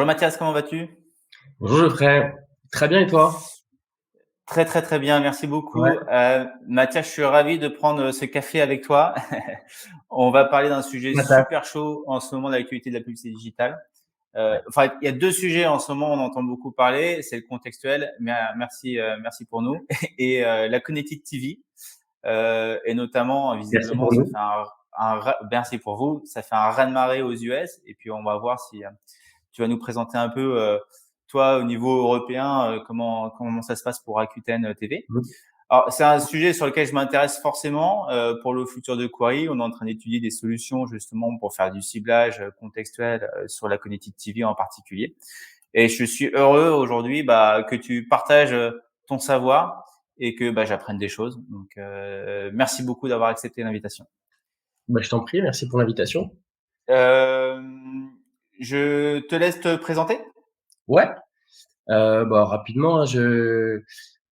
Bonjour Mathias, comment vas-tu? Bonjour Geoffrey, très bien et toi? Très très très bien, merci Ouais, beaucoup. Mathias, je suis ravi de prendre ce café avec toi. On va parler d'un sujet Mathias. super chaud en ce moment de l'actualité de la publicité digitale. Ouais. Enfin, il y a deux sujets en ce moment, on entend beaucoup parler. C'est le contextuel, mais merci, merci pour nous, et la connected TV. Et notamment, Merci visiblement, pour ça nous. fait merci pour vous, ça fait un raz-de-marée aux US. Et puis, on va voir si tu vas nous présenter un peu, toi, au niveau européen, comment ça se passe pour Rakuten TV. Mhm. Alors, c'est un sujet sur lequel je m'intéresse forcément pour le futur de Quarry. On est en train d'étudier des solutions justement pour faire du ciblage contextuel sur la Connected TV en particulier. Et je suis heureux aujourd'hui que tu partages ton savoir et que j'apprenne des choses. Donc, merci beaucoup d'avoir accepté l'invitation. Bah, je t'en prie, merci pour l'invitation. Euh, je te laisse te présenter. Ouais, bah, rapidement, hein,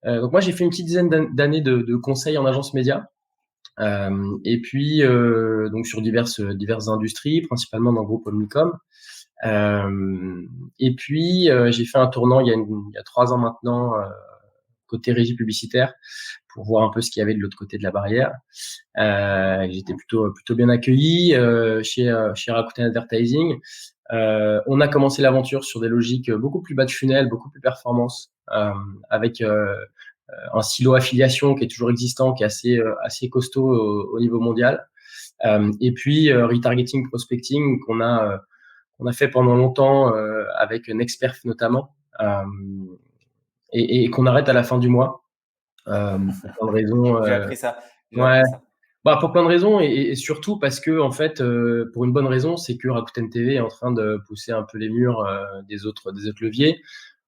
donc moi j'ai fait une petite dizaine d'années de conseil en agence média, et puis donc sur diverses industries, principalement dans le groupe Omnicom. Et puis j'ai fait un tournant il y a 3 ans maintenant, côté régie publicitaire, pour voir un peu ce qu'il y avait de l'autre côté de la barrière. J'étais plutôt bien accueilli chez Rakuten Advertising. On a commencé l'aventure sur des logiques beaucoup plus bas de funnel, beaucoup plus performance, avec un silo affiliation qui est toujours existant, qui est assez costaud au niveau mondial. Et puis retargeting, prospecting qu'on a fait pendant longtemps avec Nexperf notamment, et qu'on arrête à la fin du mois pour plein de raisons. J'ai appris ça. J'ai Ouais, appris ça. bah, pour plein de raisons, et surtout parce que en fait, pour une bonne raison, c'est que Rakuten TV est en train de pousser un peu les murs des autres leviers.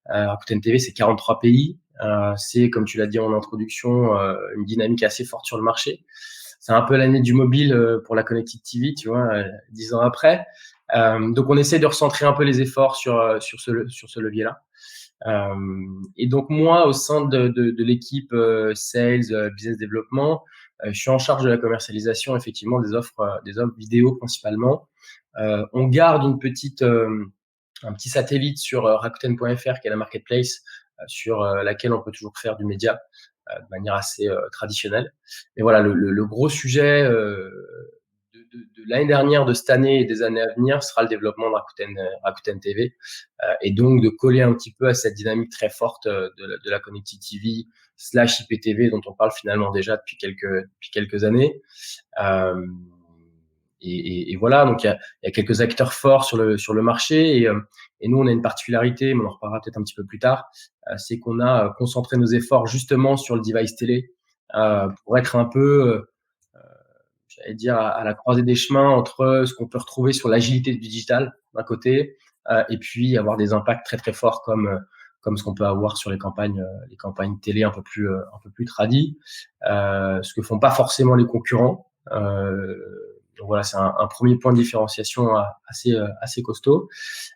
Rakuten TV, c'est 43 pays. C'est, comme tu l'as dit en introduction, une dynamique assez forte sur le marché. C'est un peu l'année du mobile pour la Connected TV, tu vois, 10 ans après. Donc, on essaie de recentrer un peu les efforts sur ce levier-là. Et donc, moi, au sein de l'équipe Sales, Business Development, je suis en charge de la commercialisation, effectivement, des offres vidéo principalement. On garde un petit satellite sur Rakuten.fr, qui est la marketplace sur laquelle on peut toujours faire du média de manière assez traditionnelle. Mais voilà, le gros sujet de l'année dernière, de cette année et des années à venir sera le développement de Rakuten TV, et donc de coller un petit peu à cette dynamique très forte de la Connected TV slash IPTV dont on parle finalement déjà depuis quelques années. Euh, et voilà, donc il y a quelques acteurs forts sur le marché, et nous on a une particularité, mais on en reparlera peut-être un petit peu plus tard, c'est qu'on a concentré nos efforts justement sur le device télé pour être un peu, j'allais dire, à la croisée des chemins entre ce qu'on peut retrouver sur l'agilité du digital d'un côté, et puis avoir des impacts très très forts comme ce qu'on peut avoir sur les campagnes télé un peu plus tradies, ce que font pas forcément les concurrents. Donc voilà, c'est un premier point de différenciation assez costaud.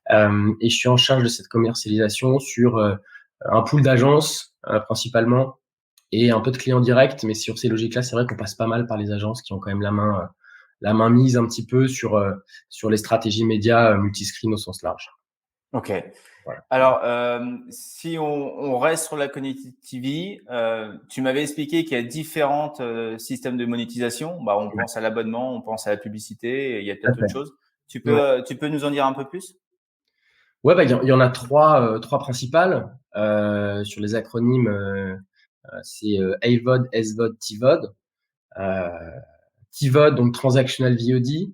Et je suis en charge de cette commercialisation sur un pool d'agences principalement, et un peu de clients directs. Mais sur ces logiques-là, c'est vrai qu'on passe pas mal par les agences qui ont quand même la main mise un petit peu sur les stratégies médias multiscreen au sens large. Ok. Voilà. Alors, si on reste sur la Connected TV, tu m'avais expliqué qu'il y a différents systèmes de monétisation. On Ouais, pense à l'abonnement, on pense à la publicité, et il y a tout à peut-être autre fait. chose. Ouais. Tu peux nous en dire un peu plus? Ouais, bah, il y en a trois principales. Sur les acronymes, c'est AVOD, SVOD, TVOD. Euh, TVOD, donc Transactional VOD.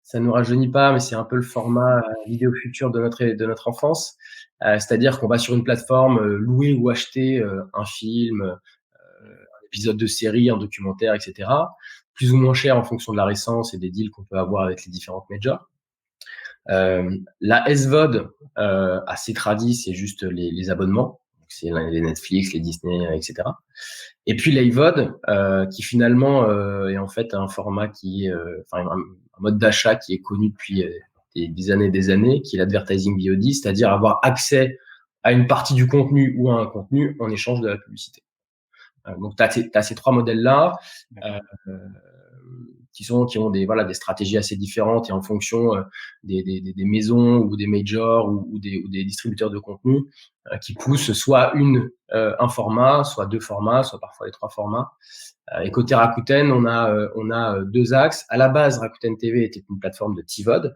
Ça nous rajeunit pas, mais c'est un peu le format vidéo futur de notre enfance. C'est-à-dire qu'on va sur une plateforme louer ou acheter un film, un épisode de série, un documentaire, etc. Plus ou moins cher en fonction de la récence et des deals qu'on peut avoir avec les différentes majors. La SVOD, assez tradie, c'est juste les abonnements. Donc, c'est les Netflix, les Disney, etc. Et puis l'AVOD, qui finalement est en fait un format qui est, enfin un mode d'achat qui est connu depuis des années et des années, qui est l'advertising VOD, c'est-à-dire avoir accès à une partie du contenu ou à un contenu en échange de la publicité. Donc tu as ces trois modèles-là. Euh, D'accord. qui ont des stratégies assez différentes et en fonction des maisons ou des majors ou des distributeurs de contenu qui poussent soit un format, soit deux formats, soit parfois les trois formats. Et côté Rakuten, on a deux axes. À la base, Rakuten TV était une plateforme de TVOD.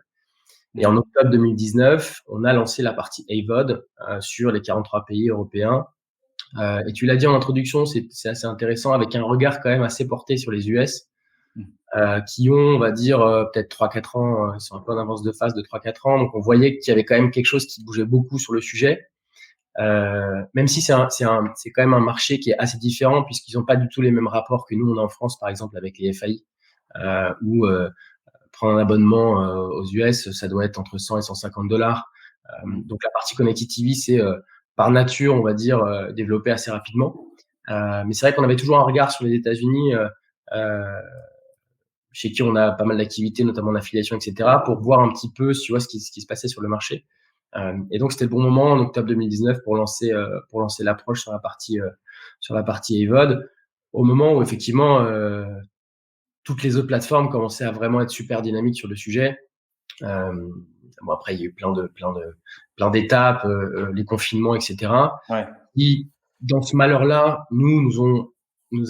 Et en octobre 2019, on a lancé la partie AVOD sur les 43 pays européens. Et tu l'as dit en introduction, c'est assez intéressant, avec un regard quand même assez porté sur les US, qui ont, on va dire, peut-être 3-4 ans, ils sont un peu en avance de phase de 3-4 ans. Donc, on voyait qu'il y avait quand même quelque chose qui bougeait beaucoup sur le sujet. Même si c'est quand même un marché qui est assez différent, puisqu'ils n'ont pas du tout les mêmes rapports que nous, on a en France, par exemple, avec les FAI, où prendre un abonnement aux US, ça doit être entre 100 et 150 $. Donc, la partie Connected TV, c'est par nature, on va dire, développé assez rapidement. Mais c'est vrai qu'on avait toujours un regard sur les États-Unis, chez qui on a pas mal d'activités, notamment en affiliation, etc., pour voir un petit peu, tu vois, ce qui se passait sur le marché. Et donc, c'était le bon moment en octobre 2019 pour lancer l'approche sur la partie AVOD, au moment où effectivement toutes les autres plateformes commençaient à vraiment être super dynamiques sur le sujet. Bon, après, il y a eu plein d'étapes, les confinements, etc. Ouais. Qui, dans ce malheur-là, nous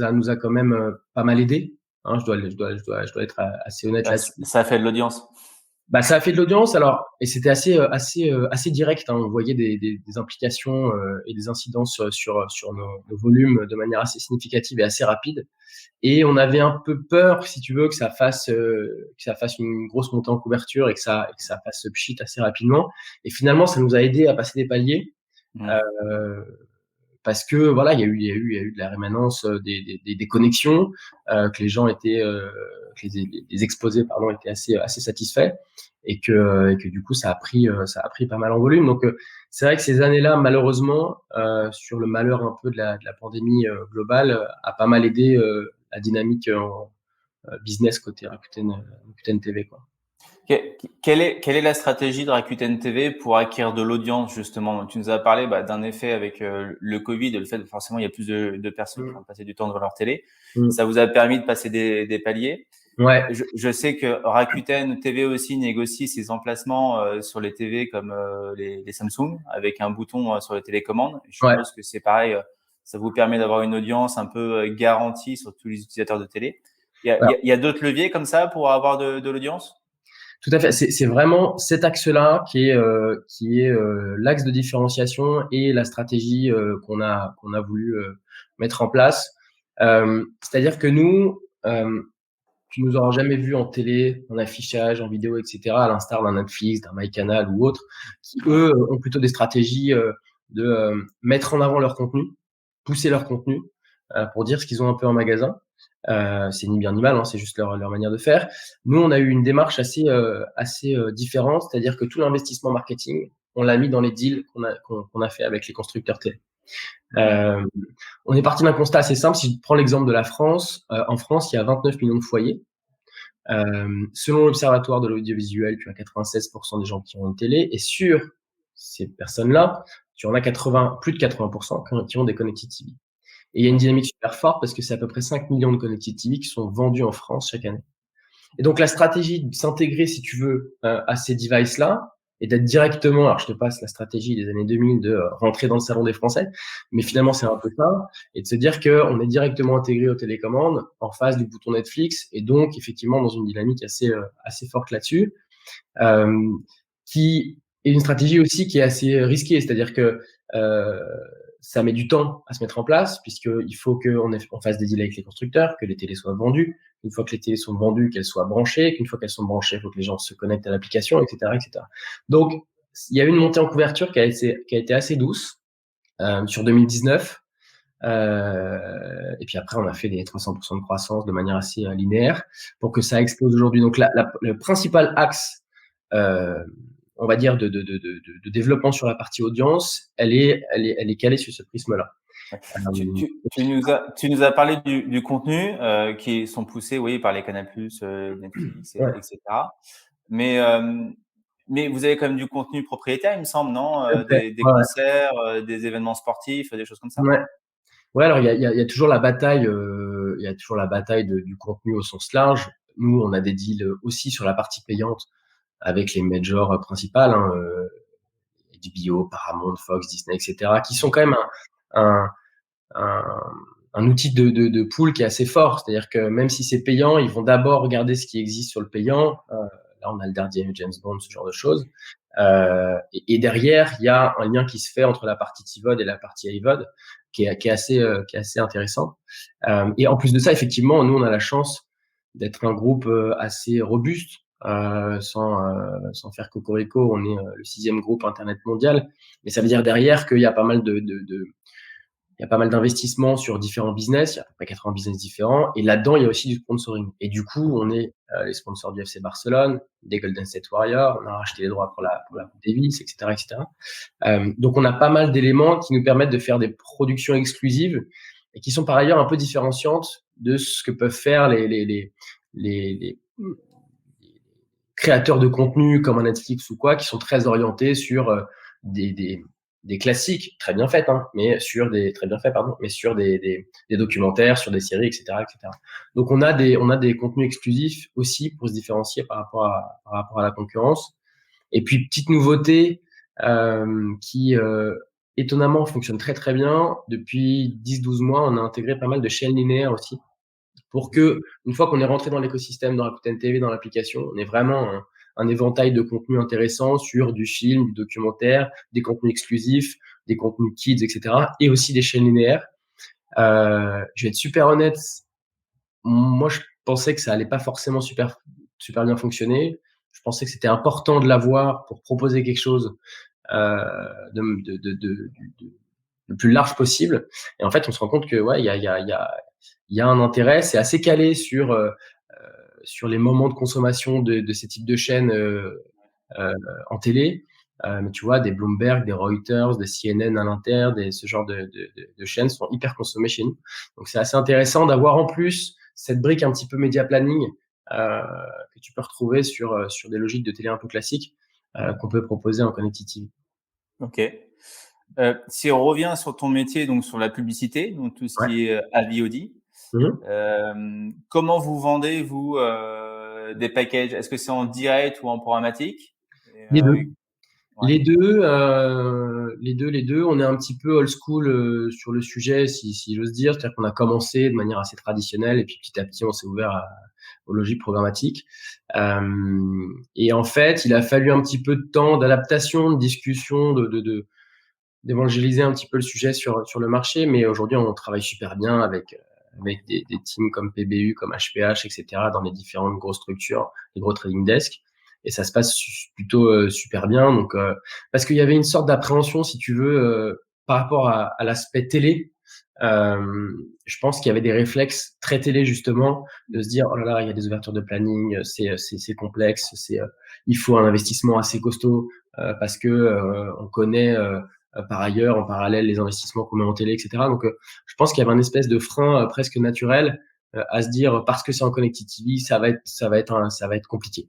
a quand même pas mal aidé. Hein, je dois être assez honnête là-dessus. Ça a fait de l'audience. Ça a fait de l'audience, alors, et c'était assez direct. Hein, on voyait des implications et des incidences sur nos volumes de manière assez significative et assez rapide. Et on avait un peu peur, si tu veux, que ça fasse une grosse montée en couverture et que ça fasse pchit assez rapidement. Et finalement, ça nous a aidé à passer des paliers. Parce que voilà, il y a eu de la rémanence, des connexions, que les gens étaient, que les exposés étaient assez satisfaits, et que du coup ça a pris pas mal en volume. Donc c'est vrai que ces années-là, malheureusement, sur le malheur un peu de la pandémie globale, a pas mal aidé la dynamique en business côté Rakuten TV, quoi. Quelle est la stratégie de Rakuten TV pour acquérir de l'audience, justement? Tu nous as parlé d'un effet avec le Covid, le fait que forcément il y a plus de personnes qui vont passer du temps devant leur télé. Ça vous a permis de passer des paliers. Ouais. Je sais que Rakuten TV aussi négocie ses emplacements sur les TV comme les Samsung, avec un bouton sur les télécommandes. Je suppose que c'est pareil, ça vous permet d'avoir une audience un peu garantie sur tous les utilisateurs de télé. Il y a d'autres leviers comme ça pour avoir de l'audience? Tout à fait. C'est vraiment cet axe-là qui est l'axe de différenciation et la stratégie qu'on a voulu mettre en place. C'est-à-dire que nous, tu nous auras jamais vu en télé, en affichage, en vidéo, etc., à l'instar d'un Netflix, d'un MyCanal ou autre, qui eux ont plutôt des stratégies de mettre en avant leur contenu, pousser leur contenu pour dire ce qu'ils ont un peu en magasin. C'est ni bien ni mal, hein, c'est juste leur manière de faire. Nous, on a eu une démarche assez différente, c'est-à-dire que tout l'investissement marketing, on l'a mis dans les deals qu'on a fait avec les constructeurs télé. On est parti d'un constat assez simple. Si je prends l'exemple de la France, en France, il y a 29 millions de foyers. Selon l'Observatoire de l'audiovisuel, tu as 96% des gens qui ont une télé, et sur ces personnes-là, tu en as plus de 80% qui ont des Connected TV. Et il y a une dynamique super forte parce que c'est à peu près 5 millions de Connected TV qui sont vendus en France chaque année. Et donc, la stratégie de s'intégrer, si tu veux, à ces devices-là, et d'être directement, alors je te passe la stratégie des années 2000 de rentrer dans le salon des Français, mais finalement c'est un peu ça, et de se dire qu'on est directement intégré aux télécommandes en face du bouton Netflix, et donc effectivement dans une dynamique assez forte là-dessus, qui est une stratégie aussi qui est assez risquée, c'est-à-dire que ça met du temps à se mettre en place, puisqu'il faut qu'on fasse des deals avec les constructeurs, que les télés soient vendues. Une fois que les télés sont vendues, qu'elles soient branchées. Qu'une fois qu'elles sont branchées, il faut que les gens se connectent à l'application, etc., etc. Donc, il y a eu une montée en couverture qui a été assez douce sur 2019. Et puis après, on a fait des 300% de croissance de manière assez linéaire pour que ça explose aujourd'hui. Donc, le principal axe on va dire, de développement sur la partie audience, elle est calée sur ce prisme-là. Tu nous as parlé du contenu qui sont poussés, oui, par les Canal+, Netflix, etc. Mais vous avez quand même du contenu propriétaire, il me semble, non? Des concerts, des événements sportifs, des choses comme ça? Ouais, alors il y a toujours la bataille, du contenu au sens large. nous, on a des deals aussi sur la partie payante avec les majors principales, HBO, Paramount, Fox, Disney, etc., qui sont quand même un, un, un outil de pool qui est assez fort. C'est-à-dire que même si c'est payant, ils vont d'abord regarder ce qui existe sur le payant. Là, on a le dernier James Bond, ce genre de choses. Et derrière, il y a un lien qui se fait entre la partie TVOD et la partie AVOD qui est assez intéressant. Et en plus de ça, effectivement, nous, on a la chance d'être un groupe assez robuste. Sans faire cocorico, on est le 6e groupe Internet mondial. Mais ça veut dire derrière qu'il y a pas mal il y a pas mal d'investissements sur différents business, il y a à peu près 80 business différents, et là-dedans, il y a aussi du sponsoring. Et du coup, on est les sponsors du FC Barcelone, des Golden State Warriors, on a racheté les droits pour la Coupe Davis, etc., etc. Donc, on a pas mal d'éléments qui nous permettent de faire des productions exclusives et qui sont par ailleurs un peu différenciantes de ce que peuvent faire les créateurs de contenu comme un Netflix ou quoi, qui sont très orientés sur des classiques très bien faits, mais sur des documentaires, sur des séries, etc., etc. Donc on a des contenus exclusifs aussi pour se différencier par rapport à la concurrence. Et puis petite nouveauté qui étonnamment fonctionne très très bien. Depuis 10-12 mois, on a intégré pas mal de chaînes linéaires aussi pour que, une fois qu'on est rentré dans l'écosystème, dans Rakuten TV, dans l'application, on ait vraiment un éventail de contenus intéressants sur du film, du documentaire, des contenus exclusifs, des contenus kids, etc. et aussi des chaînes linéaires. Je vais être super honnête, moi je pensais que ça allait pas forcément super bien fonctionner. Je pensais que c'était important de l'avoir pour proposer quelque chose le plus large possible. Et en fait, on se rend compte que ouais, il y a un intérêt. C'est assez calé sur les moments de consommation de ces types de chaînes en télé. Mais tu vois, des Bloomberg, des Reuters, des CNN à l'inter, ce genre de chaînes sont hyper consommées chez nous. Donc, c'est assez intéressant d'avoir en plus cette brique un petit peu média planning que tu peux retrouver sur des logiques de télé un peu classiques qu'on peut proposer en Connected TV. Ok. Si on revient sur ton métier, donc sur la publicité, donc tout ce qui est AVOD, comment vous vendez, vous, des packages? Est-ce que c'est en direct ou en programmatique? Les deux. Ouais. Les deux. On est un petit peu old school sur le sujet, si j'ose dire. C'est-à-dire qu'on a commencé de manière assez traditionnelle et puis petit à petit, on s'est ouvert aux logiques programmatiques. Et en fait, il a fallu un petit peu de temps d'adaptation, de discussion, d'évangéliser un petit peu le sujet sur le marché. Mais aujourd'hui, on travaille super bien avec des teams comme PBU, comme HPH, etc., dans les différentes grosses structures, les gros trading desks. Et ça se passe plutôt super bien. Donc, parce qu'il y avait une sorte d'appréhension, si tu veux, par rapport à l'aspect télé. Je pense qu'il y avait des réflexes très télé, justement, de se dire, oh là là, il y a des ouvertures de planning, c'est complexe, il faut un investissement assez costaud parce que on connaît par ailleurs, en parallèle, les investissements qu'on met en télé, etc. Donc, je pense qu'il y avait un espèce de frein presque naturel à se dire, parce que c'est en Connected TV, ça va être compliqué.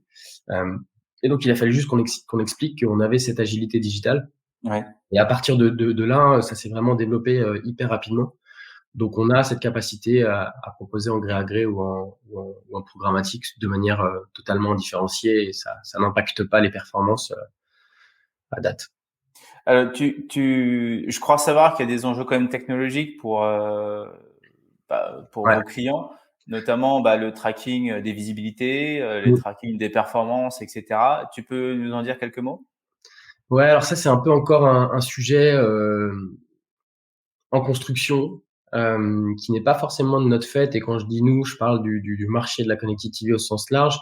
Et donc, il a fallu juste qu'on explique qu'on avait cette agilité digitale. Ouais. Et à partir de là, ça s'est vraiment développé hyper rapidement. Donc, on a cette capacité à proposer en gré à gré ou en programmatique de manière totalement différenciée et ça n'impacte pas les performances à date. Je crois savoir qu'il y a des enjeux quand même technologiques pour Ouais. vos clients, notamment le tracking des visibilités, les tracking des performances, etc. Tu peux nous en dire quelques mots? Ouais, alors ça, c'est un peu encore un sujet en construction qui n'est pas forcément de notre fait. Et quand je dis nous, je parle du marché de la Connected TV au sens large.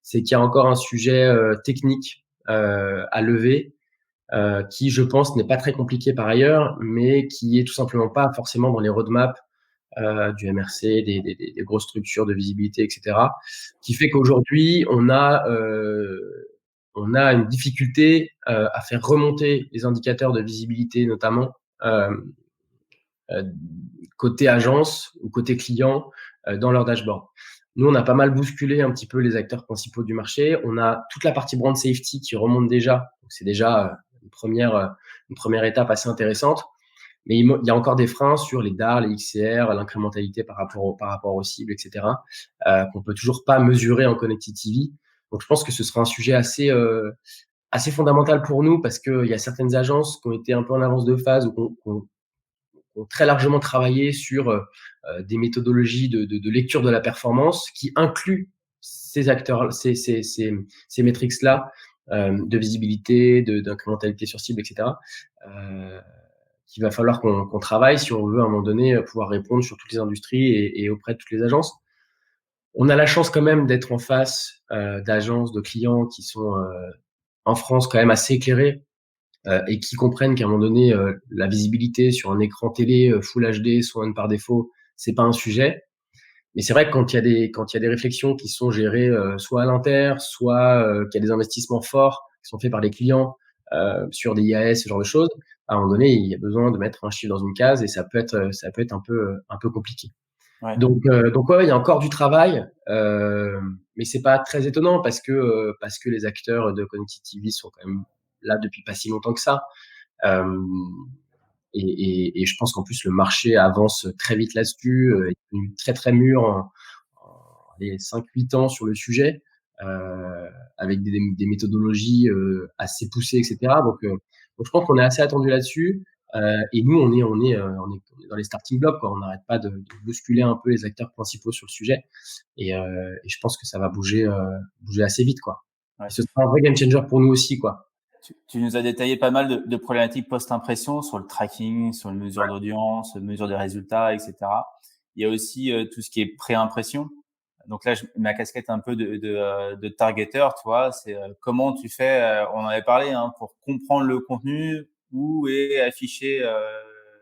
C'est qu'il y a encore un sujet technique à lever qui, je pense, n'est pas très compliqué par ailleurs, mais qui est tout simplement pas forcément dans les roadmaps du MRC, des grosses structures de visibilité, etc. Qui fait qu'aujourd'hui, on a une difficulté à faire remonter les indicateurs de visibilité, notamment côté agence ou côté client dans leur dashboard. Nous, on a pas mal bousculé un petit peu les acteurs principaux du marché. On a toute la partie brand safety qui remonte déjà. Donc, c'est déjà une première étape assez intéressante. Mais il y a encore des freins sur les DAR, les XCR, l'incrémentalité par rapport aux cibles, etc., qu'on peut toujours pas mesurer en Connected TV. Donc, je pense que ce sera un sujet assez fondamental pour nous parce qu'il y a certaines agences qui ont été un peu en avance de phase ou qui ont très largement travaillé sur des méthodologies de lecture de la performance qui incluent ces acteurs, ces métriques-là, de visibilité, d'incrémentalité sur cible, etc., qu'il va falloir qu'on travaille si on veut à un moment donné pouvoir répondre sur toutes les industries et auprès de toutes les agences. On a la chance quand même d'être en face d'agences, de clients qui sont en France quand même assez éclairés et qui comprennent qu'à un moment donné, la visibilité sur un écran télé Full HD, soit par défaut, c'est pas un sujet. Mais c'est vrai que quand il y a des réflexions qui sont gérées soit à l'inter, soit qu'il y a des investissements forts qui sont faits par les clients sur des IAS, ce genre de choses, à un moment donné, il y a besoin de mettre un chiffre dans une case et ça peut être un peu compliqué. Ouais. Donc ouais, il y a encore du travail, mais c'est pas très étonnant parce que les acteurs de Connected TV sont quand même là depuis pas si longtemps que ça. Euh, et je pense qu'en plus le marché avance très vite là-dessus, est devenu très très mûr en 5-8 ans sur le sujet, avec des méthodologies assez poussées, etc. Donc je pense qu'on est assez attendu là-dessus. Et nous, on est dans les starting blocks, quoi. On n'arrête pas de bousculer un peu les acteurs principaux sur le sujet. Et je pense que ça va bouger assez vite, quoi. Ouais. Et ce sera un vrai game changer pour nous aussi, quoi. Tu nous as détaillé pas mal de problématiques post-impression sur le tracking, sur la mesure d'audience, mesure des résultats, etc. Il y a aussi tout ce qui est pré-impression. Donc là, je mets ma casquette un peu de targeter, tu vois. C'est comment tu fais, on en avait parlé, hein, pour comprendre le contenu, où est affichée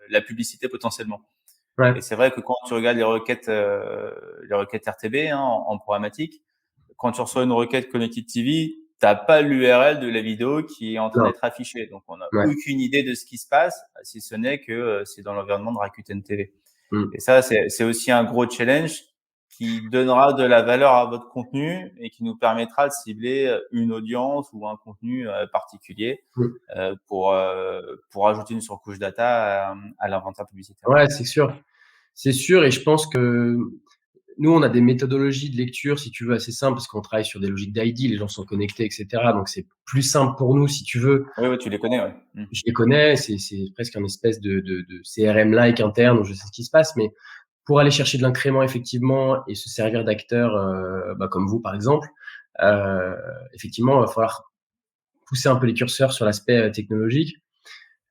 la publicité potentiellement. Ouais, Et c'est vrai que quand tu regardes les requêtes RTB, hein, en programmatique, quand tu reçois une requête Connected TV, t'as pas l'URL de la vidéo qui est en train non, d'être affichée. Donc, on n'a ouais. aucune idée de ce qui se passe, si ce n'est que c'est dans l'environnement de Rakuten TV. Mm. Et ça, c'est aussi un gros challenge qui donnera de la valeur à votre contenu et qui nous permettra de cibler une audience ou un contenu particulier Mm. pour ajouter une surcouche data à l'inventaire publicitaire. Ouais, c'est sûr. C'est sûr, et je pense que nous, on a des méthodologies de lecture, si tu veux, assez simples, parce qu'on travaille sur des logiques d'ID, les gens sont connectés, etc. Donc, c'est plus simple pour nous, si tu veux. Oui, oui, tu les connais, ouais. Je les connais, c'est presque un espèce de CRM-like interne où je sais ce qui se passe, mais pour aller chercher de l'incrément, effectivement, et se servir d'acteurs comme vous, par exemple, effectivement, il va falloir pousser un peu les curseurs sur l'aspect technologique.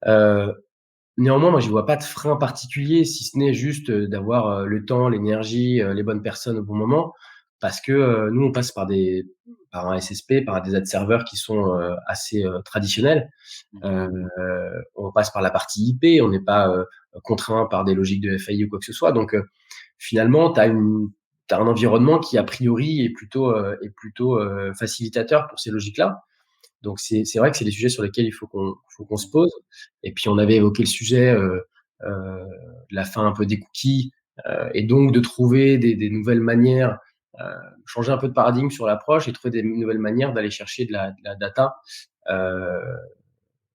Euh, Néanmoins, moi, je vois pas de frein particulier, si ce n'est juste d'avoir le temps, l'énergie, les bonnes personnes au bon moment, parce que nous, on passe par un SSP, par des ad serveurs qui sont assez traditionnels. Euh, on passe par la partie IP, on n'est pas contraint par des logiques de FAI ou quoi que ce soit. Donc, finalement, t'as un environnement qui, a priori, est plutôt facilitateur pour ces logiques-là. Donc c'est vrai que c'est des sujets sur lesquels il faut qu'on se pose. Et puis on avait évoqué le sujet de la fin un peu des cookies et donc de trouver des nouvelles manières, changer un peu de paradigme sur l'approche et trouver des nouvelles manières d'aller chercher de la data, euh,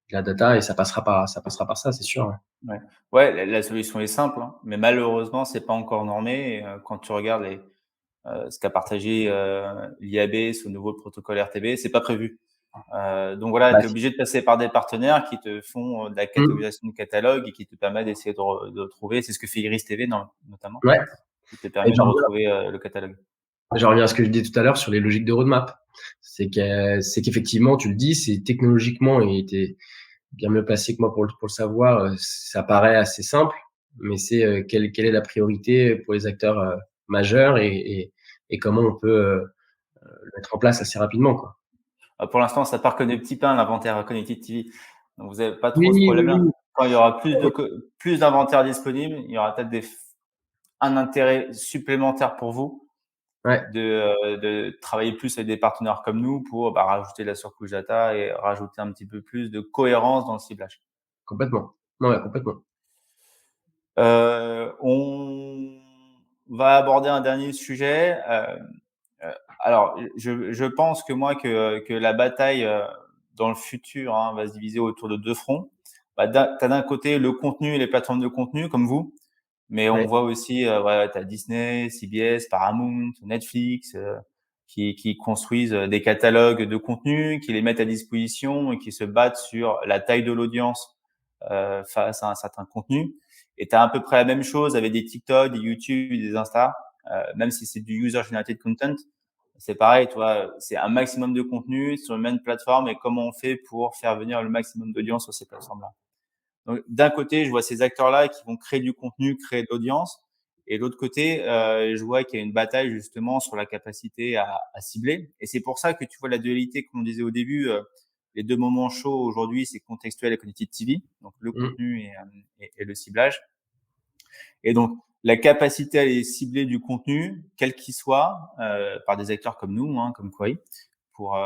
et ça passera par ça, c'est sûr. Ouais. Ouais, ouais, la solution est simple, hein, mais malheureusement, c'est pas encore normé. Et, quand tu regardes ce qu'a partagé l'IAB, ce nouveau protocole RTB, c'est pas prévu. Donc voilà, Bah, tu es obligé de passer par des partenaires qui te font de la hum, catégorisation de catalogue et qui te permettent d'essayer de retrouver. C'est ce que fait Iris TV, notamment, ouais. qui te Et permet de retrouver le catalogue. je reviens à ce que je disais tout à l'heure sur les logiques de roadmap. C'est qu'effectivement, tu le dis, c'est technologiquement et bien mieux placé que moi pour le savoir. Ça paraît assez simple, mais c'est quelle est la priorité pour les acteurs majeurs et comment on peut le mettre en place assez rapidement, quoi. Pour l'instant, ça part que des petits pains, l'inventaire Connected TV. Donc, vous n'avez pas Oui, trop ce oui, problème-là. oui. Quand il y aura plus d'inventaire disponible, il y aura peut-être un intérêt supplémentaire pour vous Ouais, de travailler plus avec des partenaires comme nous pour rajouter de la surcouche data et rajouter un petit peu plus de cohérence dans le ciblage. complètement. Non, ouais, complètement. On va aborder un dernier sujet. Alors, je pense que la bataille dans le futur, hein, va se diviser autour de deux fronts. t'as d'un côté le contenu et les plateformes de contenu comme vous, mais on Ouais. voit aussi, ouais, t'as Disney, CBS, Paramount, Netflix, qui construisent des catalogues de contenu, qui les mettent à disposition et qui se battent sur la taille de l'audience face à un certain contenu. Et tu as à peu près la même chose avec des TikTok, des YouTube, des Insta, même si c'est du user-generated content. C'est pareil, tu vois, c'est un maximum de contenu sur une même plateforme et comment on fait pour faire venir le maximum d'audience sur ces plateformes-là. Donc, d'un côté, je vois ces acteurs-là qui vont créer du contenu, créer de l'audience. Et de l'autre côté, je vois qu'il y a une bataille justement sur la capacité à cibler. Et c'est pour ça que tu vois la dualité, comme on disait au début, les deux moments chauds aujourd'hui, c'est contextuel et connected TV, donc le Mm. contenu et le ciblage. Et donc, la capacité à aller cibler du contenu, quel qu'il soit, par des acteurs comme nous, hein, comme Query, pour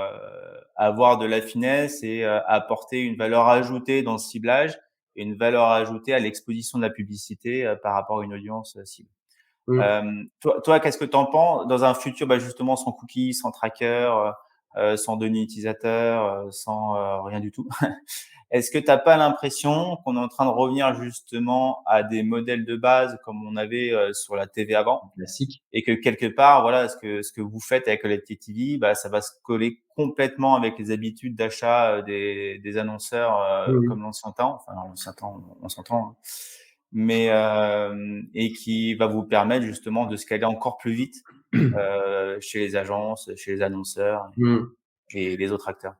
avoir de la finesse et apporter une valeur ajoutée dans le ciblage et une valeur ajoutée à l'exposition de la publicité par rapport à une audience cible. Mm. Toi, qu'est-ce que tu en penses dans un futur, justement, sans cookies, sans tracker, sans données utilisateurs, sans rien du tout? Est-ce que tu n'as pas l'impression qu'on est en train de revenir justement à des modèles de base comme on avait sur la TV avant Classique. et que quelque part, voilà, ce que vous faites avec Collective TV, ça va se coller complètement avec les habitudes d'achat des annonceurs Mm. comme l'ancien temps, enfin l'ancien temps, on s'entend, hein. Mais et qui va vous permettre justement de scaler encore plus vite chez les agences, chez les annonceurs Mm. et les autres acteurs.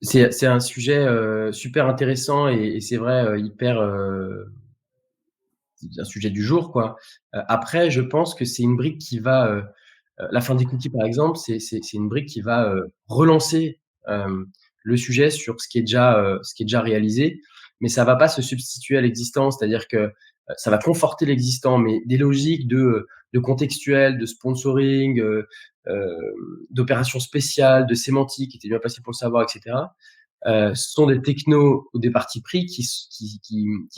C'est un sujet super intéressant et c'est vrai hyper c'est un sujet du jour quoi. Après je pense que c'est une brique qui va la fin des cookies par exemple, c'est une brique qui va relancer le sujet sur ce qui est déjà réalisé, mais ça va pas se substituer à l'existant, c'est-à-dire que ça va conforter l'existant, mais des logiques de contextuel, de sponsoring, d'opérations spéciales, de sémantique, qui était bien placé pour le savoir, etc. Ce sont des technos ou des partis pris qui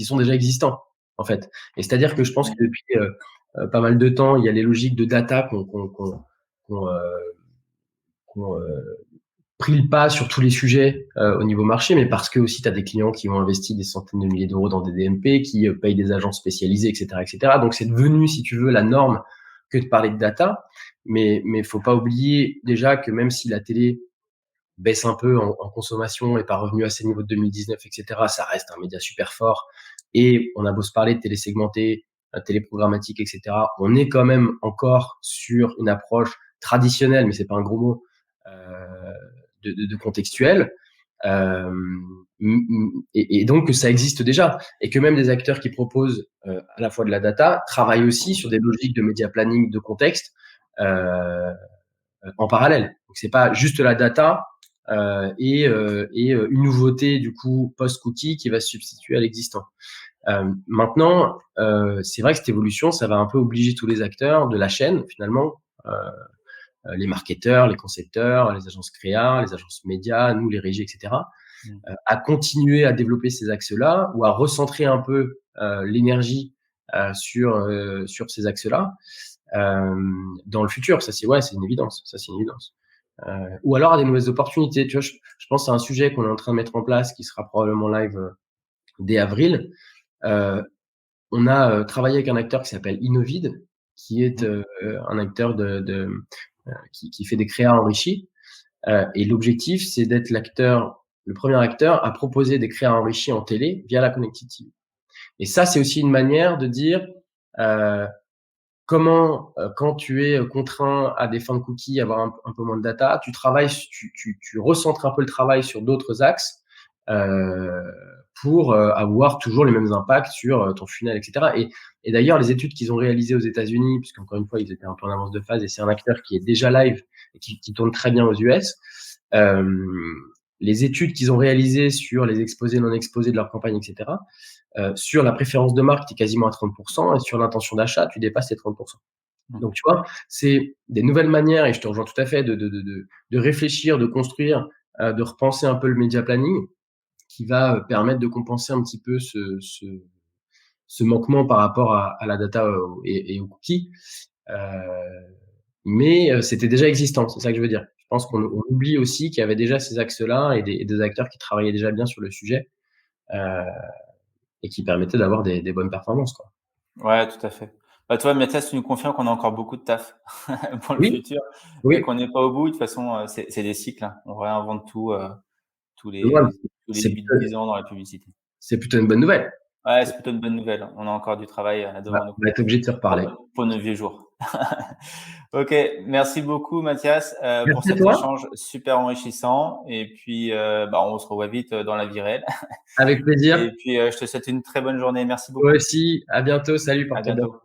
sont déjà existants, en fait. Et c'est-à-dire que je pense que depuis pas mal de temps, il y a les logiques de data qu'on pris le pas sur tous les sujets au niveau marché, mais parce que aussi tu as des clients qui ont investi des centaines de milliers d'euros dans des DMP, qui payent des agences spécialisées, etc., etc. Donc c'est devenu, si tu veux, la norme que de parler de data. Mais faut pas oublier déjà que même si la télé baisse un peu en consommation et pas revenu à ses niveaux de 2019, etc., ça reste un média super fort. Et on a beau se parler de télé segmentée, télé programmatique, etc., on est quand même encore sur une approche traditionnelle, mais c'est pas un gros mot, de contextuel. Et donc que ça existe déjà et que même des acteurs qui proposent à la fois de la data travaillent aussi sur des logiques de média planning de contexte en parallèle. Donc c'est pas juste la data et une nouveauté du coup post-cookie qui va se substituer à l'existant. Maintenant, c'est vrai que cette évolution, ça va un peu obliger tous les acteurs de la chaîne finalement, les marketeurs, les concepteurs, les agences créa, les agences médias, nous les régies, etc., à continuer à développer ces axes-là ou à recentrer un peu l'énergie sur ces axes-là dans le futur. Ça c'est une évidence. Ça c'est une évidence. Ou alors à des nouvelles opportunités. Tu vois, je pense à un sujet qu'on est en train de mettre en place qui sera probablement live dès avril. On a travaillé avec un acteur qui s'appelle Innovid, qui est un acteur qui fait des créas enrichis. Et l'objectif, c'est d'être le premier acteur à proposer des créas enrichis en télé via la Connected TV. Et ça, c'est aussi une manière de dire comment, quand tu es contraint à des fins de cookies, avoir un peu moins de data, tu travailles, tu recentres un peu le travail sur d'autres axes pour avoir toujours les mêmes impacts sur ton funnel, etc. Et d'ailleurs, les études qu'ils ont réalisées aux États-Unis, puisqu'encore une fois, ils étaient un peu en avance de phase, et c'est un acteur qui est déjà live et qui tourne très bien aux US. Les études qu'ils ont réalisées sur les exposés non exposés de leur campagne, etc., sur la préférence de marque, tu es quasiment à 30%, et sur l'intention d'achat, tu dépasses les 30%. Donc, tu vois, c'est des nouvelles manières, et je te rejoins tout à fait, de réfléchir, de construire, de repenser un peu le media planning qui va permettre de compenser un petit peu ce manquement par rapport à la data et aux cookies. Mais c'était déjà existant, c'est ça que je veux dire. Je pense qu'on oublie aussi qu'il y avait déjà ces axes-là et des acteurs qui travaillaient déjà bien sur le sujet. et qui permettait d'avoir des bonnes performances, quoi. Ouais, tout à fait. Bah, tu vois, Mathias, tu nous confirmes qu'on a encore beaucoup de taf pour le Oui, futur et oui. qu'on n'est pas au bout. De toute façon, c'est des cycles, hein. On réinvente tout, tous Ouais, les tous les c'est 8-10 ans dans la publicité. c'est plutôt une bonne nouvelle. Ouais, c'est plutôt une bonne nouvelle. On a encore du travail, devant nous On va être obligé de se reparler. pour nos vieux jours. OK, merci beaucoup Mathias, pour Merci à cet toi, échange super enrichissant et puis, bah, on se revoit vite, dans la vie réelle avec plaisir. et puis, je te souhaite une très bonne journée. Merci Toi beaucoup. aussi, à bientôt, salut, À porte-toi bien. bientôt.